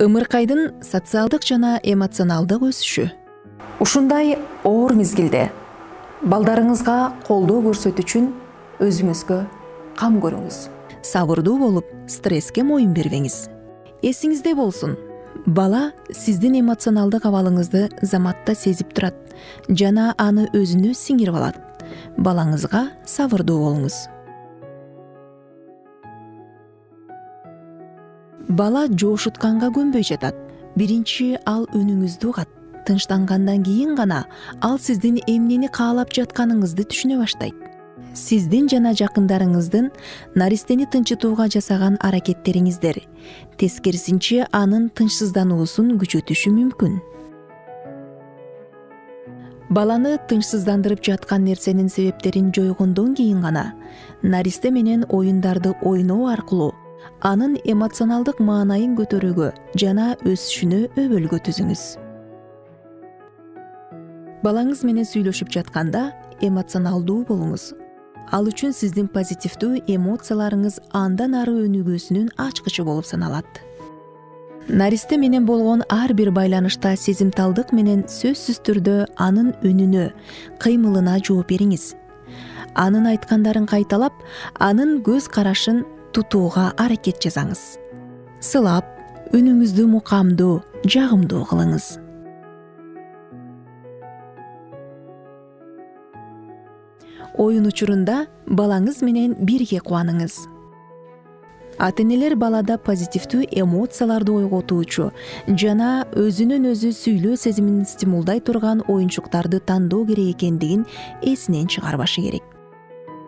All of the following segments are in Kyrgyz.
Ымыркайдын социалдык жана эмоционалдык өсүшү. Ушундай оор мезгилде балдарыңызга колдоо көрсөтүү үчүн өзүңүзгө кам көрүңүз. Сабырдуу болуп, стресске моюн бербеңиз. Эсиңизде болсун, бала сиздин эмоционалдык абалыңызды заматта сезип турат жана аны өзүнө сиңирип алат. Балаңызга сабырдуу болуңуз. Бала жошутканга көнбөй жатат. Биринчи ал үнүңүздү угат. Тынчтангандан кийин гана ал сиздин эмнени каалап жатканыңызды түшүнө баштайт. Сиздин жана жакындарыңыздын наристени тынчытууга жасаган аракеттериңиздер тескерисинче анын тынчсыздануусун күчөтүшү мүмкүн. Баланы тынчсыздандырып жаткан нерсенин себептерин жойгондон кийин гана наристе менен оюндарды ойноо аркылуу анын эмоционалдык маанайын көтөрүүгө жана өсүшүнө өбөлгө түзүңүз. Балаңыз менен сүйлөшүп жатканда эмоционалдуу болуңуз. Ал үчүн сиздин позитивдүү эмоцияларыңыз андан ары өнүгүүсүнүн ачкычы болуп саналат. Наристе менен болгон ар бир байланышта сезимталдык менен сөзсүз түрдө анын үнүнө, кыймылына жооп бериңиз. Анын айткандарын кайталап, анын көз карашын тутууга аракет жасаңыз. Сылап, үнүңүздү мукамдуу, жагымдуу кылыңыз. Оюн учурунда балаңыз менен бирге кубаныңыз. Ата-энелер балада позитивдүү эмоцияларды ойготуучу жана өзүнөн өзү сүйлөө сезимин стимулдай турган оюнчуктарды тандоо керек экендигин эсинен чыгарбашы керек.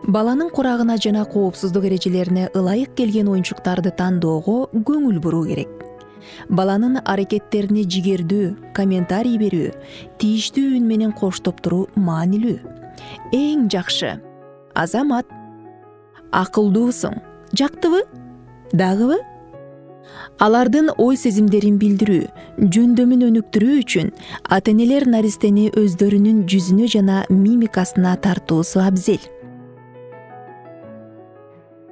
Баланын курагына жана коопсуздук эрежелерине ылайык келген оюнчуктарды тандоого көңүл буруу керек. Баланын аракеттерине жигердүү, комментарий берүү, тийиштүү үн менен коштоп туруу маанилүү. Эң жакшы: азамат, акылдуусуң, жактыбы? Дагыбы? Алардын ой сезимдерин билдирүү, жөндөмүн өнүктүрүү үчүн ата-энелер наристени өздөрүнүн жүзүнө жана мимикасына тартуусу абзел.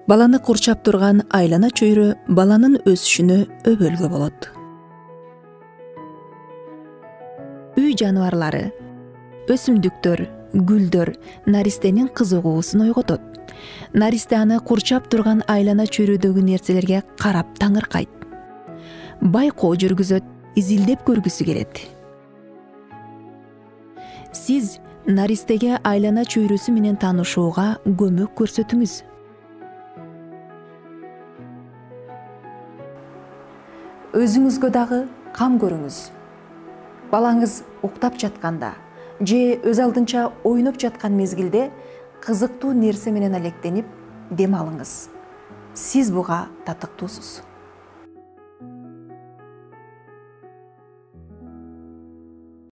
Баланы курчап турган айлана чөйрө баланын өсүшүнө өбөлгө болот. Үй жаныбарлары, өсүмдүктөр, гүлдөр наристенин кызыгуусун ойготот. Наристе аны курчап турган айлана чөйрөдөгү нерселерге карап таңыркайт. Байкоо жүргүзөт, изилдеп көргүсү келет. Сиз наристеге айлана чөйрөсү менен таанышууга көмөк көрсөтүңүз. Өзүңүзгө дагы кам көрүңүз. Балаңыз уктап жатканда же өз алдынча ойноп жаткан мезгилде кызыктуу нерсе менен алектенип дем алыңыз. Сиз буга татыктуусуз.